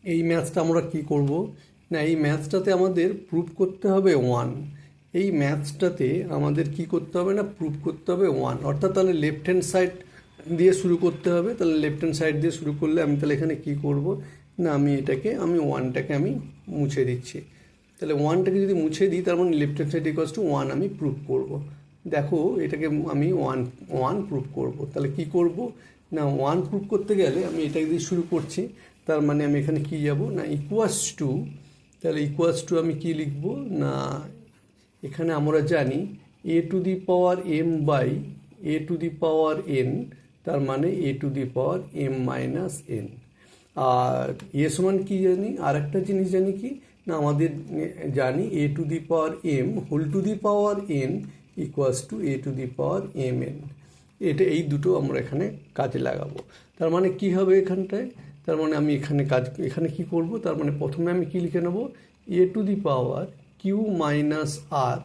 এই ম্যাথসটা আমরা কি করব না, এই ম্যাথসটাতে আমাদের প্রুভ করতে হবে 1। এই ম্যাথসটাতে আমাদের কি করতে হবে না, প্রুভ করতে হবে 1, অর্থাৎ তাহলে লেফট হ্যান্ড সাইড দিয়ে শুরু করতে হবে। তাহলে লেফট হ্যান্ড সাইড দিয়ে শুরু করলে আমি তাহলে এখানে কি করব না, আমি 1টাকে আমি মুছে দিচ্ছি। তাহলে 1টাকে যদি মুছে দিই তার মানে left hand side equals to 1 আমি প্রুভ করব। দেখো এটাকে আমি 1 প্রুভ করব। তাহলে কি করব না, 1 প্রুভ করতে গেলে আমি এটা দিয়ে শুরু করছি। তার মানে আমি এখানে কি যাব না, ইকুয়ালস টু, তাহলে ইকুয়ালস টু আমি কি লিখব না, এখানে আমরা জানি a to the power m by a to the power n, তার মানে এ to the power m minus n. আর এ সমান কি জানি, আর একটা জিনিস জানি কি না, আমাদের জানি a to the power m whole to the power n equals to a to the power m n. এই দুটো আমরা এখানে কাজে লাগাবো। তার মানে কি হবে এখানটায়, তার মানে আমি এখানে কি করব, তার মানে প্রথমে আমি কি লিখে নেব, a to the power q minus r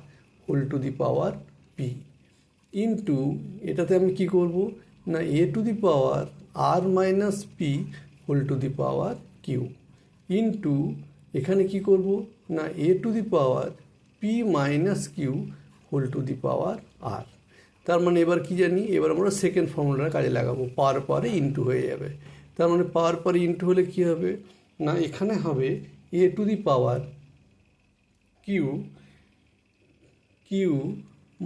whole to the power p into, এটাতে আমি কি করব না, a to the power r minus p whole to the power q into, এখানে কি করব না, a to the power p minus q whole to the power r. তার মানে এবার কি জানি, এবার আমরা সেকেন্ড ফর্মুলার কাজে লাগাবো, পাওয়ার পরে ইন্টু হয়ে যাবে। তার মানে পাওয়ার পরে ইন্টু হলে কি হবে না, এখানে হবে a to the power q q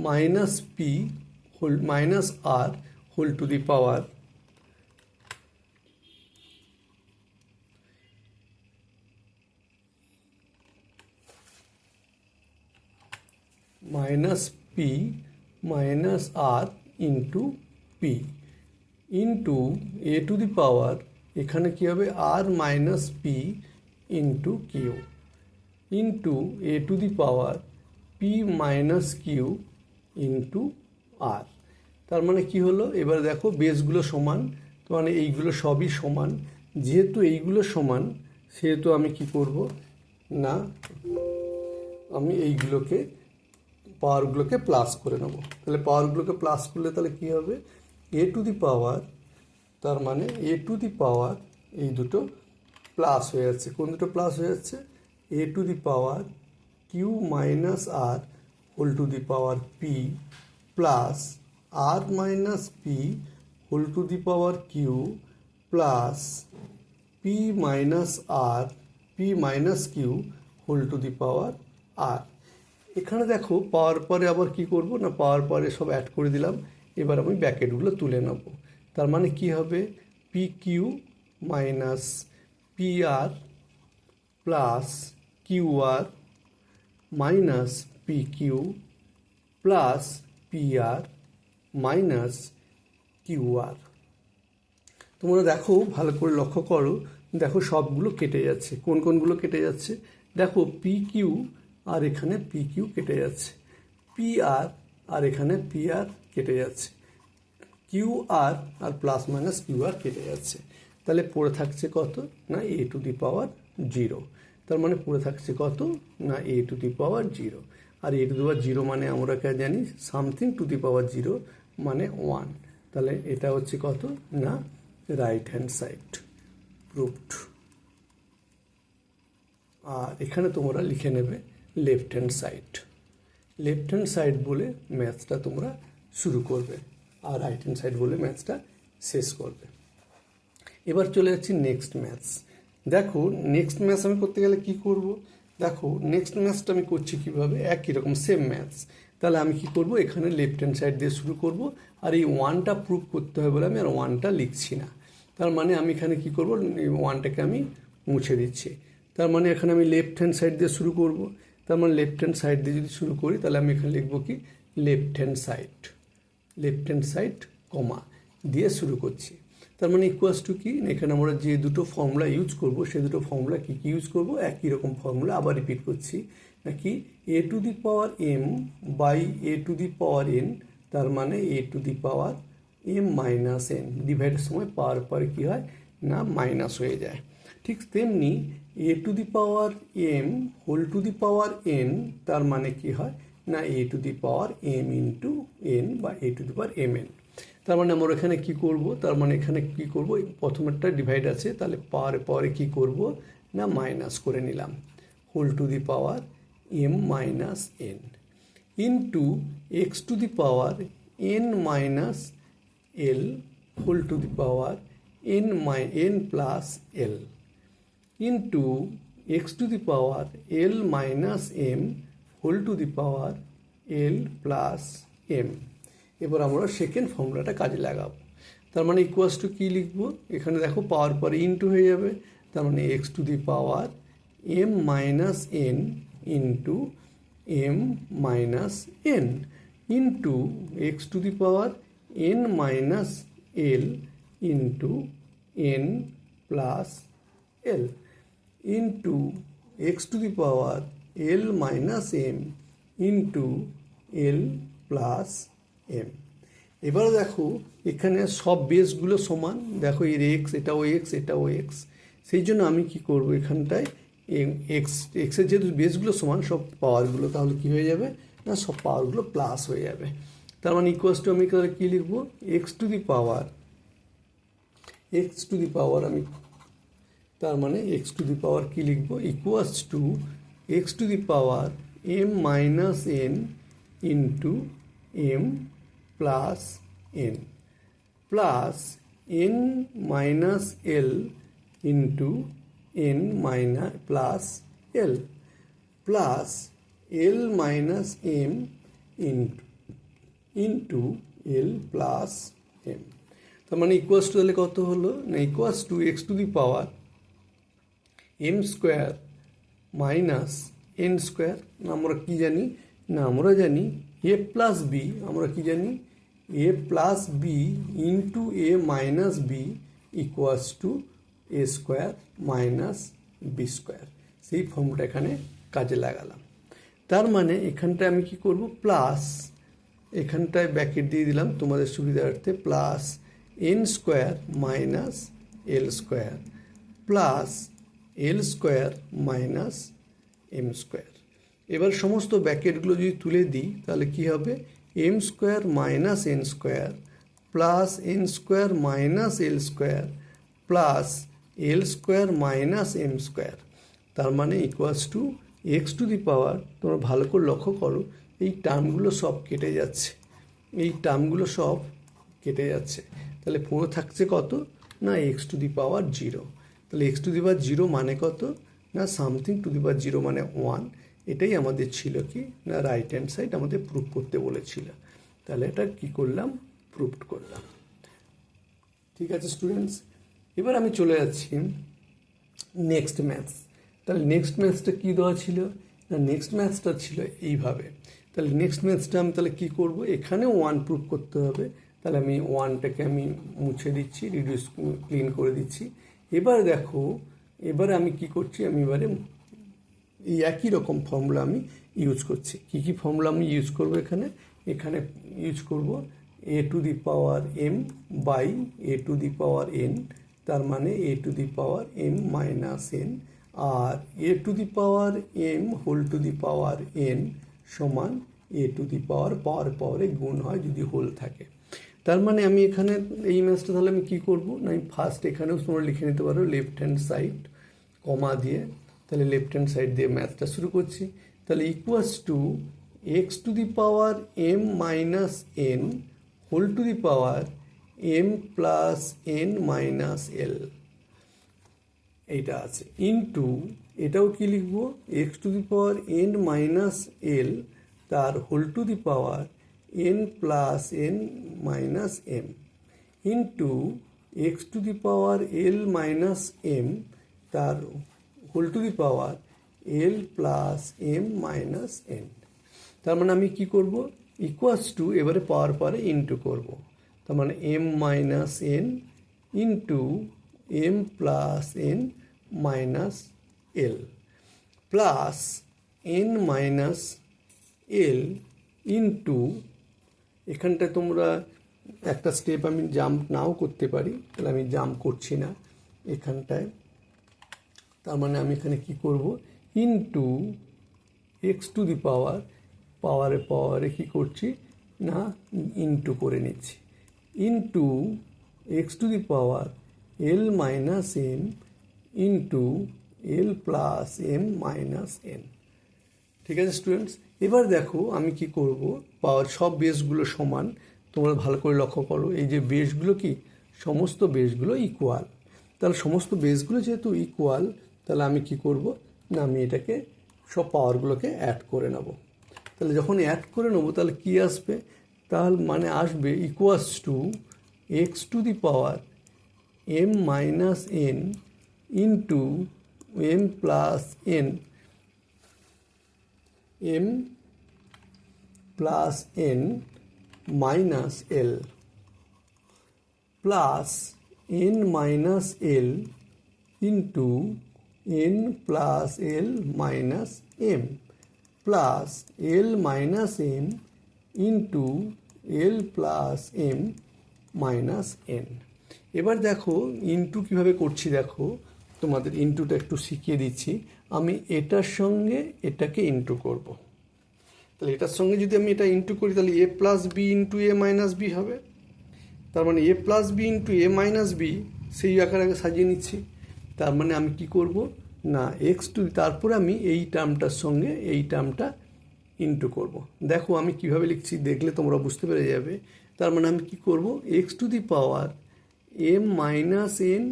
minus p whole minus r whole to the power minus p minus r into p into a to the power, এখানে কী হবে r minus p into q into a to the power p minus q into r. তার মানে কি হলো, এবার দেখো বেসগুলো সমান, তো মানে এইগুলো সবই সমান। যেহেতু এইগুলো সমান সেহেতু আমি কি করব না, আমি এইগুলোকে পাওয়ারগুলোকে প্লাস করে নেব। তাহলে পাওয়ারগুলোকে প্লাস করলে তাহলে কি হবে, এ টু দি পাওয়ার, তার মানে এ টু দি পাওয়ার এই দুটো প্লাস হয়ে যাচ্ছে। কোন দুটো প্লাস হয়ে যাচ্ছে, a to the power q minus r whole to the power p plus r minus p whole to the power q plus p minus r p minus q whole to the power r. এখানে দেখো পাওয়ার পরে আবার কি করব না, পাওয়ার পরে সব add করে দিলাম। এবার আমি ব্র্যাকেটগুলো তুলে নেব। তার মানে কি হবে, p q minus p r plus q r minus p q plus p r minus q r. তোমরা দেখো ভালো করে লক্ষ্য করো, দেখো সবগুলো কেটে যাচ্ছে। কোনগুলো কেটে যাচ্ছে দেখো, পি কিউ আর এখানে পি কিউ কেটে যাচ্ছে, পি আর আর এখানে পি আর কেটে যাচ্ছে, কিউ আর আর প্লাস মাইনাস কিউ আর কেটে যাচ্ছে। তাহলে পড়ে থাকছে কত না, এ টু দি পাওয়ার 0। তার মানে পড়ে থাকছে কত না, a to the power 0। R A to the power 0 মানে আমরা জানি সামথিং টু দি পাওয়ার 0 মানে 1। তাহলে এটা হচ্ছে কত না, রাইট হ্যান্ড সাইড প্রুভড। আর এখানে তোমরা লিখে নেবে left hand side. Left hand side বলে ম্যাথসটা তোমরা শুরু করবে, আর রাইট হ্যান্ড সাইড বলে ম্যাথসটা শেষ করবে। এবার চলে যাচ্ছি নেক্সট ম্যাথস। দেখো নেক্সট ম্যাথস আমি করতে গেলে কি করব, দেখো নেক্সট ম্যাথসটা আমি করছি কীভাবে, একই রকম সেম ম্যাথস। তাহলে আমি কি করব, এখানে লেফট হ্যান্ড সাইড দিয়ে শুরু করব। আর এই 1টা প্রুভ করতে হবে বলে আমি আর 1টা লিখছি না। তার মানে আমি এখানে কি করব, এই 1টাকে আমি মুছে দিচ্ছি। তার মানে এখানে আমি লেফট হ্যান্ড সাইড দিয়ে শুরু করব। তার মানে লেফট হ্যান্ড সাইড দিয়ে যদি শুরু করি তাহলে আমি এখানে লিখব কি, লেফট হ্যান্ড সাইড কমা দিয়ে শুরু করছি। তার মানে ইকুয়ালস টু কি, এখানে আমরা যে দুটো ফর্মুলা ইউজ করব সেই দুটো ফর্মুলা কী কী ইউজ করব, একই রকম ফর্মুলা আবার রিপিট করছি নাকি, a to the power m by a to the power n, তার মানে এ to the power m minus n, ডিভাইডের সময় পাওয়ার পরে কী হয় না মাইনাস হয়ে যায়। ঠিক তেমনি a to the power m whole to the power n, তার মানে কি হয় না a to the power m into n বা a to the power m n. তার মানে আমরা এখানে কি করব, তার মানে এখানে কি করব, প্রথমেরটা ডিভাইড আছে, তাহলে পাওয়ারে কী করব না মাইনাস করে নিলাম, whole to the power m minus n into x to the power n minus l whole to the power n plus l into x to the power l minus m whole to the power l plus m। এবার আমরা second ফর্মুলাটা কাজে লাগাবো। তার মানে equals two কী লিখবো, এখানে দেখো পাওয়ার পরে ইন্টু হয়ে যাবে, তার মানে x to the power m minus n into m minus n into x to the power n minus l into n plus l into x to the power l minus m into l plus m। এবারে দেখো এখানে সব বেসগুলো সমান, দেখো এর x, এটাও x, এটাও x, সেই জন্য আমি কি করব এখানটায় এক্সের যেহেতু বেসগুলো সমান সব পাওয়ারগুলো তাহলে কি হয়ে যাবে না সব পাওয়ারগুলো প্লাস হয়ে যাবে। তার মানে ইকুয়ালস টু আমি তাহলে কী লিখবো, এক্স টু দি পাওয়ার আমি তার মানে এক্স টু দি পাওয়ার কী লিখবো, equals to x to the power m minus n into m plus n plus n minus l into n minus plus l plus l minus m into l plus m। তার মানে equals to তাহলে কত হলো না, equals to x to the power m square minus n square. আমরা কি জানি না, আমরা জানি a প্লাস বি, আমরা কি জানি a plus b into a minus b equals to a square minus b square. সেই ফর্মুলা এখানে কাজে লাগালাম। তার মানে এখানটায় আমি কি করব, প্লাস এখানটায় ব্যাকেট দিয়ে দিলাম তোমাদের সুবিধার্থে, plus n square minus l square plus l square minus m square. এবার সমস্ত ব্যাকেটগুলো যদি তুলে দিই তাহলে কি হবে, m square minus n square plus n square minus l square plus l square minus m square. তার মানে equals to x to the power, তোমরা ভালো করে লক্ষ্য করো এই টার্মগুলো সব কেটে যাচ্ছে, এই টার্মগুলো সব কেটে যাচ্ছে, তাহলে পুরো থাকছে কত না এক্স টু দি পাওয়ার 0। তাহলে এক্স টু দি পাওয়ার 0 মানে কত না সামথিং টু দি পাওয়ার 0 মানে 1। এটাই আমাদের ছিল কি না রাইট হ্যান্ড সাইড আমাদের প্রুফ করতে বলেছিল, তাহলে এটা কি করলাম, প্রুফ করলাম। ঠিক আছে স্টুডেন্টস, এবার আমি চলে যাচ্ছি নেক্সট ম্যাথস। তাহলে নেক্সট ম্যাথসটা কী দেওয়া ছিল না, নেক্সট ম্যাথসটা ছিল এইভাবে। তাহলে নেক্সট ম্যাথসটা আমি তাহলে কী করব, এখানেও 1 প্রুফ করতে হবে, তাহলে আমি 1টাকে আমি মুছে দিচ্ছি, রিডিউস ক্লিন করে দিচ্ছি। এবার দেখো এবারে আমি কি করছি, আমি এবারে এই একই রকম ফর্মুলা আমি ইউজ করছি। কি কি ফর্মুলা আমি ইউজ করব এখানে, এখানে ইউজ করব a to the power m by a to the power n, তার মানে a to the power m minus n, আর a to the power m whole to the power n সমান a to the power পাওয়ারে গুণ হয় যদি whole থাকে। তার মানে আমি এখানে এই ম্যাথসটা তাহলে আমি কী করবো না, আমি ফার্স্ট এখানেও তোমরা লিখে নিতে পারো লেফট হ্যান্ড সাইড কমা দিয়ে, তাহলে লেফট হ্যান্ড সাইড দিয়ে ম্যাথসটা শুরু করছি। তাহলে equals to x to the power m minus n whole to the power m plus n minus l, এইটা আছে ইন্টু এটাও কি লিখবো x to the power n minus l তার whole to the power n plus n minus m into x to the power l minus m তার whole to the power l plus m minus n। তার মানে আমি কি করব, equals to এবারে পাওয়ার পরে into করব, তার মানে m minus n into m plus n minus l plus n minus l into এখানটায় তোমরা একটা স্টেপ আমি জাম্প নাও করতে পারি, তাহলে আমি জাম্প করছি না এখানটায়। তার মানে আমি এখানে কি করব, ইন্টু এক্স টু দি পাওয়ারে কি করছি না ইন্টু করে নিচ্ছি, into x to the power l minus m into l plus m minus n. ঠিক আছে স্টুডেন্টস, এবার দেখো আমি কি করব, পাওয়ার সব বেসগুলো সমান, তোমরা ভালো করে লক্ষ্য করো এই যে বেসগুলো কি সমস্ত বেসগুলো ইকুয়াল, তাহলে সমস্ত বেসগুলো যেহেতু ইকুয়াল তাহলে আমি কি করব না আমি এটাকে সব পাওয়ারগুলোকে অ্যাড করে নেব। তাহলে যখন অ্যাড করে নেব তাহলে কি আসবে, তাহলে মানে আসবে equals to x to the power m minus n into m plus n m plus n minus l plus n minus l into n plus l minus m plus l minus m into l plus m minus n. এবার দেখো into কীভাবে করছি, দেখো তোমাদের ইন্টুটা একটু শিখিয়ে দিচ্ছি। আমি এটার সঙ্গে এটাকে ইন্টু করব, তাহলে এটার সঙ্গে যদি আমি এটা ইন্টু করি তাহলে এ প্লাস বি ইন্টু এ মাইনাস বি হবে। তার মানে এ প্লাস বি ইন্টু এ মাইনাস বি সেই আকারে আগে সাজিয়ে নিচ্ছি। তার মানে আমি কি করব না এক্স টু, তারপরে আমি এই টার্মটার সঙ্গে এই টার্মটা ইন্টু করব। দেখো আমি কিভাবে লিখছি দেখলে তোমরা বুঝতে পেরে যাবে। তার মানে আমি কি করব x to the power m minus n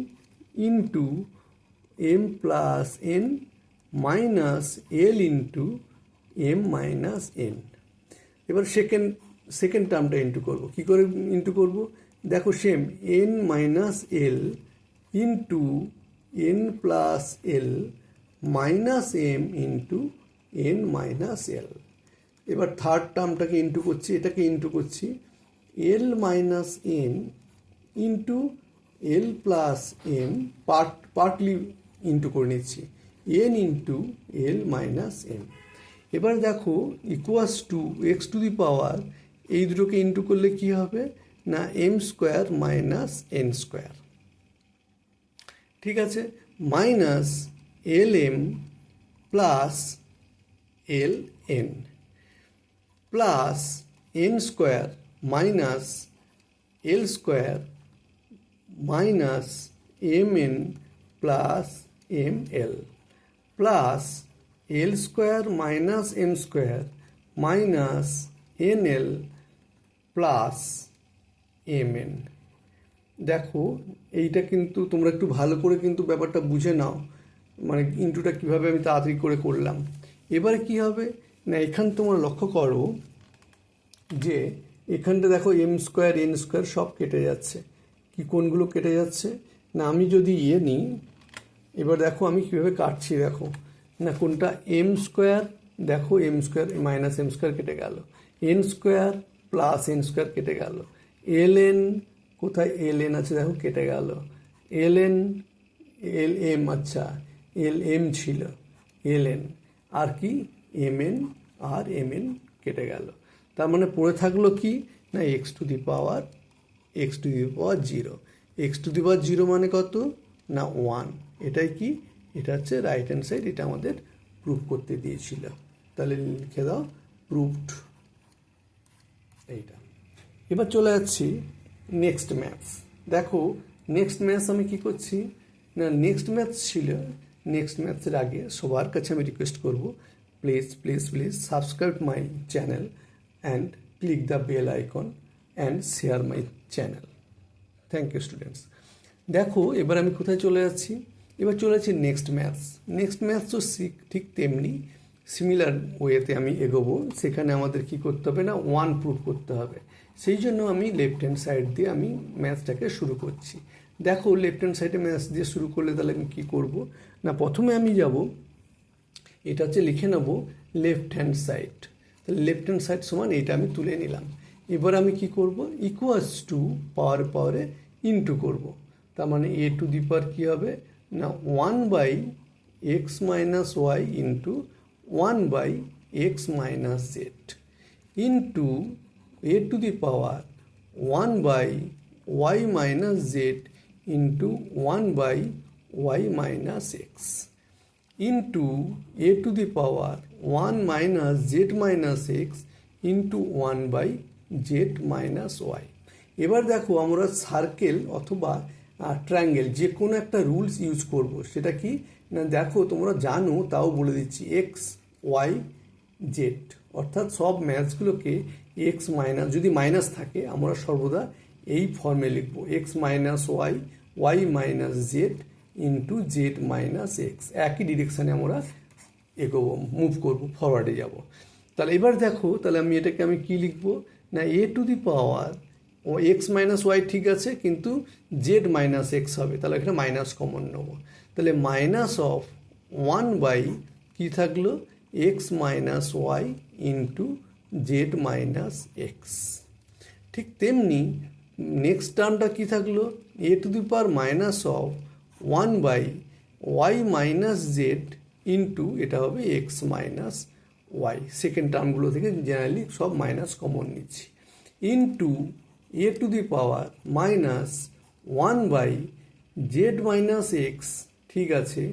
into m plus n minus l into m minus n. এবার সেকেন্ড টার্মটা ইন্টু করব। কী করে ইন্টু করব, দেখো same n minus l into n plus l minus m into n minus l. এবার third টার্মটাকে into করছি, এটাকে ইন্টু করছি l minus m into l plus m partly into করে নিচ্ছি n into l minus m. এবার দেখো equals to x to the power এই দুটোকে ইন্টু করলে কি হবে না m square minus n square. ঠিক আছে, minus l m plus l n plus n square minus l square minus m n plus m l plus l square minus m square minus n l plus m n. দেখো এইটা কিন্তু তোমরা একটু ভালো করে কিন্তু ব্যাপারটা বুঝে নাও, মানে ইন্টুটা কীভাবে আমি তাড়াতাড়ি করে করলাম। এবারে কি হবে না এখান তোমরা লক্ষ্য করো যে এখানটা দেখো এম স্কোয়ার এন স্কোয়ার সব কেটে যাচ্ছে। কি কোনগুলো কেটে যাচ্ছে না আমি যদি নিই, এবার দেখো আমি কীভাবে কাটছি, দেখো না কোনটা এম স্কোয়ার, দেখো m square minus m square কেটে গেল, n square plus n square কেটে গেল, এল এন কোথায় এল এন আছে দেখো কেটে গেল, এল এন এল এম আচ্ছা এল এম ছিল এল এন আর কি এম এন আর এম এন কেটে গেল। তার মানে পড়ে থাকলো কি না x to the power zero. X to the power zero মানে কত না 1। এটাই কি এটা হচ্ছে রাইট হ্যান্ড সাইড, এটা আমাদের প্রুফ করতে দিয়েছিল। তাহলে লিখে দাও প্রুফড এইটা। এবার চলে যাচ্ছি নেক্সট ম্যাথস। দেখো নেক্সট ম্যাথস আমি কি করছি না নেক্সট ম্যাথস ছিল, নেক্সট ম্যাথসের আগে সবার কাছে আমি রিকোয়েস্ট করব please please please subscribe my channel and click the bell icon and share my channel. Thank you students. দেখো এবার আমি কোথায় চলে যাচ্ছি, এবার চলে যাচ্ছি নেক্সট ম্যাথস। নেক্সট ম্যাথসও ঠিক তেমনি সিমিলার ওয়েতে আমি এগোবো। সেখানে আমাদের কি করতে হবে না 1 প্রুফ করতে হবে। সেই জন্য আমি লেফট হ্যান্ড সাইড দিয়ে আমি ম্যাথসটাকে শুরু করছি। দেখো লেফট হ্যান্ড সাইডে ম্যাথস দিয়ে শুরু করলে তাহলে আমি কী করবো না প্রথমে আমি যাব এটা হচ্ছে লিখে নেব লেফট হ্যান্ড সাইড। তাহলে লেফট হ্যান্ড সাইড সমান এইটা আমি তুলে নিলাম। এবার আমি কি করব ইকুয়ালস টু পাওয়ারে ইন্টু করব। তার মানে এ টু দি পাওয়ার কী হবে না 1/x minus y into 1/x minus z into a to the power 1/y minus z into 1/y minus x into a to the power 1 minus z minus x into 1/z minus y. এবার দেখো আমরা circle অথবা triangle যে কোনো একটা rules use করব। সেটা কি না, দেখো তোমরা জানো তাও বলে দিচ্ছি, এক্স ওয়াই জেড, অর্থাৎ সব ম্যাথসগুলোকে এক্স মাইনাস, যদি মাইনাস থাকে আমরা সর্বদা এই ফর্মে লিখব, x minus y, y minus z into z minus x. একই ডিরেকশানে আমরা এগোবো, মুভ করবো, ফরওয়ার্ডে যাব। তাহলে এবার দেখো, তাহলে এটাকে আমি কি লিখবো না, এ টু দি পাওয়ার ও এক্স মাইনাস ওয়াই ঠিক আছে, কিন্তু জেড মাইনাস এক্স হবে, তাহলে এখানে মাইনাস কমন নেবো। তাহলে মাইনাস অফ 1 বাই কী থাকলো, x minus y into z minus x. ঠিক তেমনি নেক্সট টার্মটা কী থাকলো, এ to the power minus of 1 by y minus z into এটা হবে এক্স মাইনাস ওয়াই। সেকেন্ড টার্মগুলো থেকে জেনারেলি সব মাইনাস কমন নিচ্ছি, into a to the power minus 1 by z minus x, ঠিক আছে,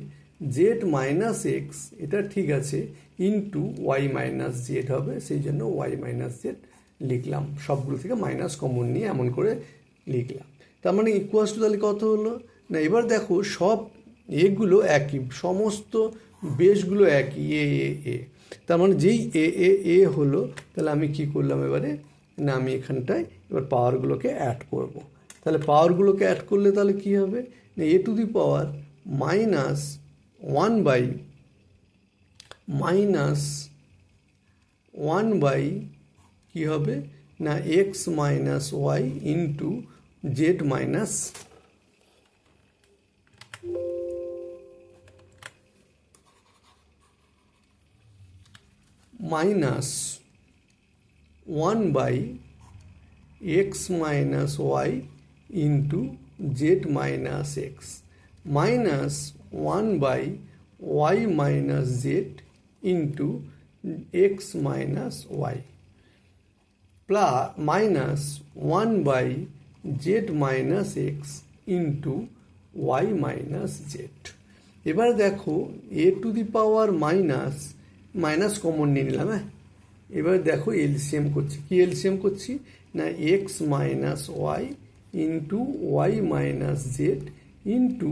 জেড মাইনাস এক্স এটা ঠিক আছে, ইন্টু ওয়াই মাইনাস জেড হবে, সেই জন্য ওয়াই মাইনাস জেড লিখলাম, সবগুলো থেকে মাইনাস কমন নিয়ে এমন করে লিখলাম। তার মানে ইকুয়ালস টু তাহলে কত হলো না, এবার দেখো সব এগুলো একই, সমস্ত বেসগুলো একই, এ এ এ, তার মানে যেই এ এ এ হলো, তাহলে আমি কি করলাম এবারে না, আমি এখানটায় এবার পাওয়ারগুলোকে অ্যাড করব। তাহলে পাওয়ারগুলোকে অ্যাড করলে তাহলে কি হবে না, a to the power minus 1 by কী হবে না, x minus y into z minus minus 1 by x minus y into z minus x, minus 1 by y minus z into x minus y, plus minus 1 by z minus x into y minus z. এবার দেখো a to the power minus minus common নিয়ে নিলাম, হ্যাঁ। এবার দেখো LCM করছি, কি LCM করছি না, x minus y into y minus z into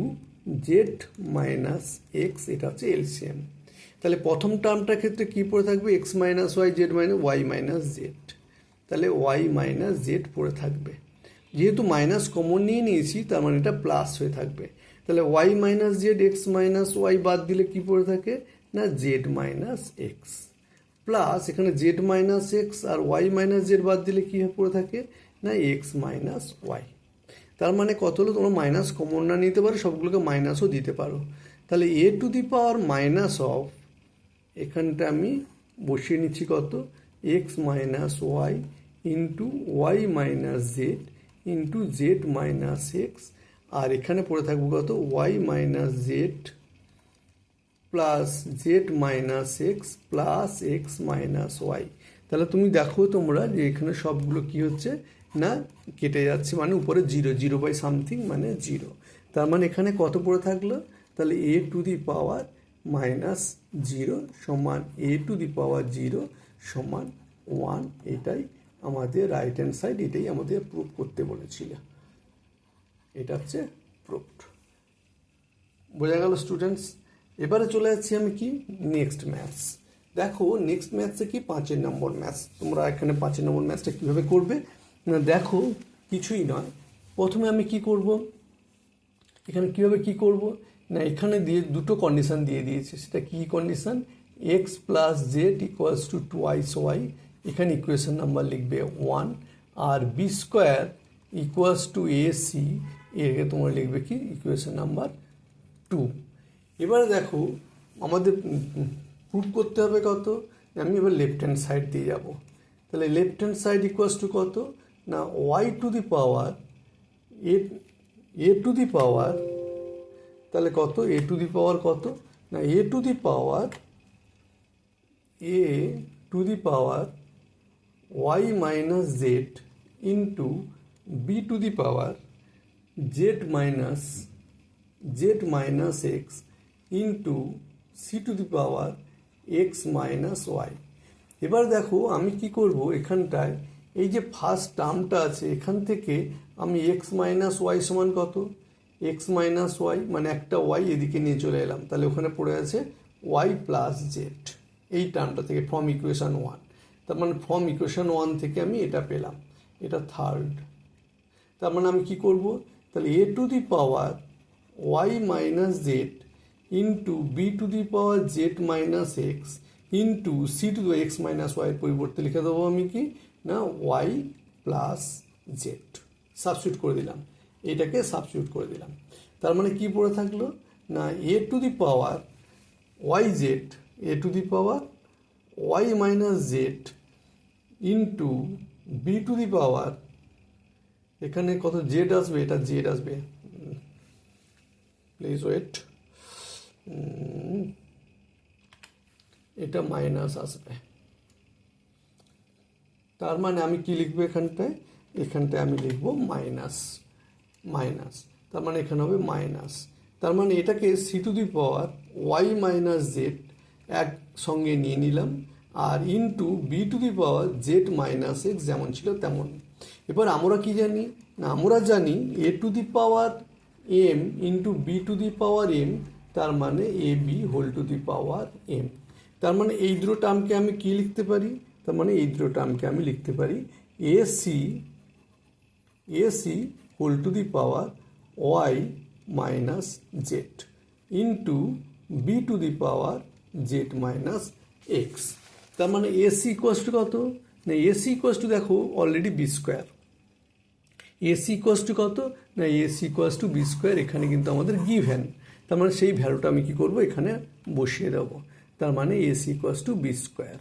z minus x, এটা হচ্ছে এলসিএম। তাহলে প্রথম টার্মটার ক্ষেত্রে কী পড়ে থাকবে, x minus y z minus y minus z, তাহলে ওয়াই মাইনাস জেড পড়ে থাকবে। যেহেতু মাইনাস কমন নিয়ে নিয়েছি তার মানে এটা প্লাস হয়ে থাকবে, তাহলে y minus z x minus y বাদ দিলে কী পড়ে থাকে না, জেড মাইনাস এক্স, প্লাস এখানে জেড মাইনাস এক্স আর ওয়াই মাইনাস জেড বাদ দিলে কী পড়ে থাকে না, এক্স মাইনাস ওয়াই। তার মানে কত হলো, তোমরা মাইনাস কমন না নিতে পারো, সবগুলোকে মাইনাসও দিতে পারো। তাহলে a to the power minus of, এখানটা আমি বসিয়ে নিচ্ছি কত, x minus y into y minus z into z minus x, আর এখানে পড়ে থাকবো কত, y minus z plus z minus x plus x minus y. তাহলে তুমি দেখো তোমরা যে এখানে সবগুলো কি হচ্ছে না, কেটে যাচ্ছে, মানে উপরে 0 বাই সামথিং মানে 0। তার মানে এখানে কত পড়ে থাকলো, তাহলে a to the power minus 0 সমান এ টু দি পাওয়ার 0 সমান 1। এটাই আমাদের রাইট হ্যান্ড সাইড, এটাই আমাদের প্রুভ করতে বলেছিল, এটা হচ্ছে প্রুভড। বোঝা গেল স্টুডেন্টস? এবারে চলে যাচ্ছি আমি কি নেক্সট ম্যাথস। দেখো নেক্সট ম্যাথসে কি 5 নম্বর ম্যাথস। তোমরা এখানে 5 নম্বর ম্যাথসটা কীভাবে করবে না, দেখো কিছুই নয়, প্রথমে আমি কি করব, এখানে কীভাবে কি করব না, এখানে দিয়ে দুটো কন্ডিশান দিয়ে দিয়েছে। সেটা কি condition, x plus z equals to 2x y, এখানে ইকুয়েশন নাম্বার লিখবে 1, আর b square equals to AC, একে তোমরা লিখবে কি ইকুয়েশন নাম্বার 2। এবারে দেখো আমাদের প্রুভ করতে হবে কত, আমি এবার লেফট হ্যান্ড সাইড দিয়ে যাব। তাহলে left hand side equals to কত না, y to the power a to the power, তাহলে কত এ টু দি পাওয়ার কত না, a to the power y minus z into B to the power z minus x into c to the power x minus y. এবার দেখো আমি কি করব, এখানটায় এই যে ফার্স্ট টার্মটা আছে এখান থেকে আমি এক্স মাইনাস ওয়াই সমান কত, এক্স মাইনাস ওয়াই, মানে একটা ওয়াই এদিকে নিয়ে চলে এলাম, তাহলে ওখানে পড়ে আছে ওয়াই প্লাস জেড, এই টার্মটা থেকে ফ্রম ইকুয়েশন 1। তার মানে ফ্রম ইকুয়েশন 1 থেকে আমি এটা পেলাম, এটা থার্ড। তার মানে আমি কি করব, তাহলে a to the power y minus z into B to the power z minus x into c to the x minus ওয়াইয়ের পরিবর্তে লিখে দেবো আমি কি না ওয়াই প্লাস জেড, সাবস্টিটিউট করে দিলাম, এটাকে সাবস্টিটিউট করে দিলাম। তার মানে কি পড়ে থাকলো না a to the power y z, a to the power y minus z into B to the power, এখানে কত জেড আসবে, এটা জেড আসবে, প্লিজ ওয়েট, এটা মাইনাস আসবে। তার মানে আমি কি লিখবো এখানটায়, এখানটায় আমি লিখবো মাইনাস, মাইনাস, তার মানে এখানে হবে মাইনাস। তার মানে এটাকে c to the power y minus z একসঙ্গে নিয়ে নিলাম, আর into B to the power z minus x যেমন ছিল তেমন। এবার আমরা কি জানি না, আমরা জানি a to the power m into B to the power m, তার মানে a B whole to the power m. তার মানে এই দুটো টার্মকে আমি কি লিখতে পারি, তার মানে এই দুটো টার্মকে আমি লিখতে পারি a c whole to the power y minus z into B to the power z minus x. তার মানে এসি ইকুয়াস টু কত না, এসি ইকুয়াস টু দেখো already b square, a c equals to কত না a c equals to b square, এখানে কিন্তু আমাদের গিভেন, তার মানে সেই ভ্যালুটা আমি কি করব এখানে বসিয়ে দেবো। তার মানে AC equals to b square,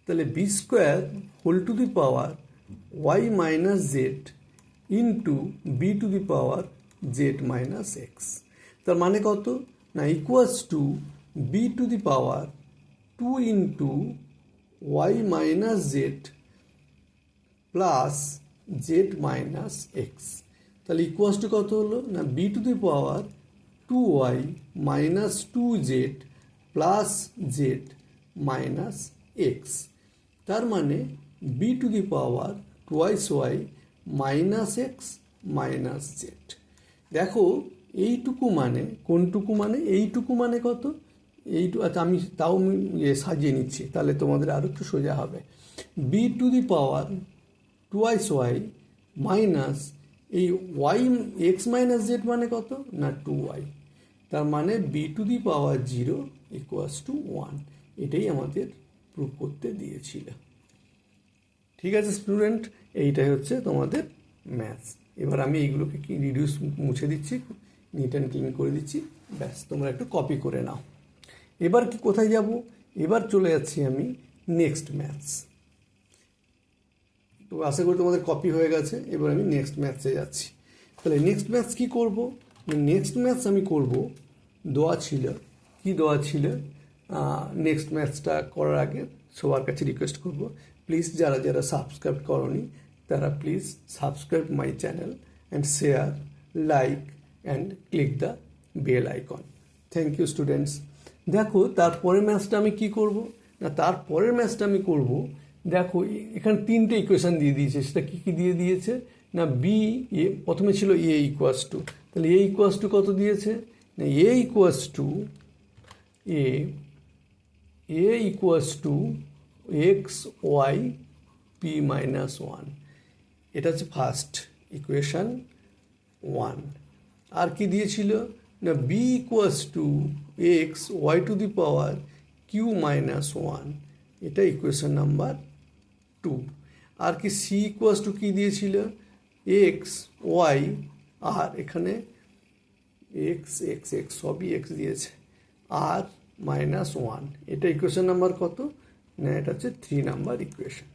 তাহলে b square whole to the power y minus z into B to the power z minus x. তার মানে কত না equals to b to the power 2 into y minus z plus z minus x. তাহলে equals to কত হলো না b to the power 2y minus 2z plus z minus x. তার মানে b to the power twice y minus x minus z. দেখো এইটুকু মানে কোনটুকু, মানে এইটুকু মানে কত, এইটুকু, আচ্ছা আমি তাও সাজিয়ে নিচ্ছি তাহলে তোমাদের আরও একটু সোজা হবে। B to the power twice y minus এই ওয়াই এক্স মাইনাস জেড মানে কত না 2y, তার মানে b to the power 0 equals to 1, এটাই আমাদের প্রুভ করতে দিয়েছিল। ঠিক আছে স্টুডেন্ট, এইটাই হচ্ছে তোমাদের ম্যাথস। এবার আমি এইগুলোকে কি রিডিউস মুছে দিচ্ছি, নিট অ্যান্ড ক্লিন করে দিচ্ছি, ব্যাস তোমরা একটু কপি করে নাও। এবার কি কোথায় যাব, এবার চলে যাচ্ছি আমি নেক্সট ম্যাথস। তো আশা করি তোমাদের কপি হয়ে গেছে, এবার আমি নেক্সট ম্যাথসে যাচ্ছি। তাহলে নেক্সট ম্যাথস কী করব, নেক্সট ম্যাথস আমি করব দেওয়া ছিল, কি দেওয়া ছিল, নেক্সট ম্যাথসটা করার আগে সবার কাছে রিকোয়েস্ট করব প্লিজ যারা যারা সাবস্ক্রাইব করনি তারা please subscribe my channel and share, like and click the bell icon. Thank you students. দেখো তারপরের ম্যাথসটা আমি কি করব না, তারপরের ম্যাথসটা আমি করব, দেখো এখানে 3টে ইকুয়েশন দিয়ে দিয়েছে, সেটা কী কী দিয়ে দিয়েছে না বি এ, প্রথমে ছিল এ ইকুয়াস টু, তাহলে এ ইকুয়াস টু কত দিয়েছে না a equals to a equals to x y p minus 1, এটা হচ্ছে ফার্স্ট ইকুয়েশন 1। আর কি দিয়েছিল না b equals to x y to the power q minus 1, এটা ইকুয়েশন নাম্বার 2। আর কি সি ইকুয়াস টু কী দিয়েছিল এক্স ওয়াই, আর এখানে এক্স এক্স এক্স সবই এক্স দিয়েছে, আর মাইনাস 1, এটা ইকুয়েশন নাম্বার কত না এটা হচ্ছে 3 নাম্বার ইকুয়েশন।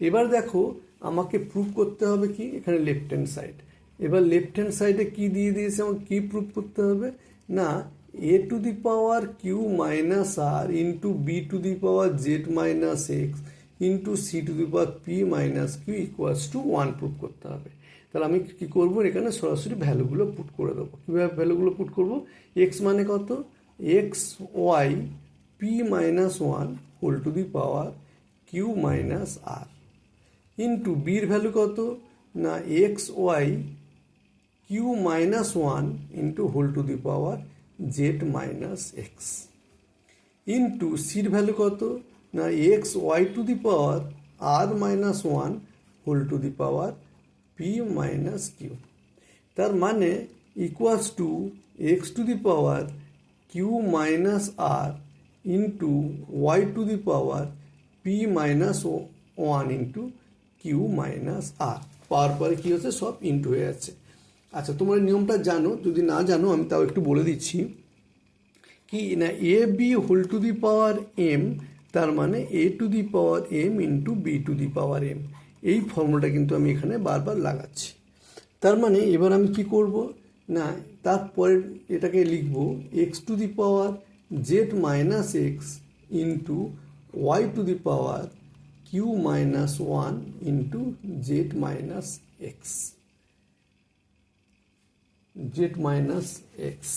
এবার দেখো আমাকে প্রুভ করতে হবে কি, এখানে লেফট হ্যান্ড সাইড, এবার লেফট হ্যান্ড সাইডে কী দিয়ে দিয়েছে আমাকে কী প্রুভ করতে হবে না a to the power q minus r into B to the power z minus x into c to the power p minus q equals to 1 prove করতে হবে। তাহলে আমি কী করবো এখানে সরাসরি ভ্যালুগুলো পুট করে দেবো। কীভাবে ভ্যালুগুলো পুট করবো, এক্স মানে কত x y p minus 1 whole to the power q minus r into বির ভ্যালু কত না x y q minus one into whole to the power z minus x into সির ভ্যালু কত না x y to the power r minus one whole to the power p minus q. তার মানে equals to x to the power q minus r into y to the power p minus one into q minus r. Power পরে কী হচ্ছে সব into হয়ে যাচ্ছে। আচ্ছা, তোমরা নিয়মটা জানো, যদি না জানো আমি তাও একটু বলে দিচ্ছি কি না A B whole to the power m, তার মানে এ to the power m into B to the power m. এই ফর্মুলাটা কিন্তু আমি এখানে বারবার লাগাচ্ছি। তার মানে এবার আমি কি করব না তারপরে এটাকে লিখব x to the power z minus x into y to the power q minus one into z minus x. Z minus x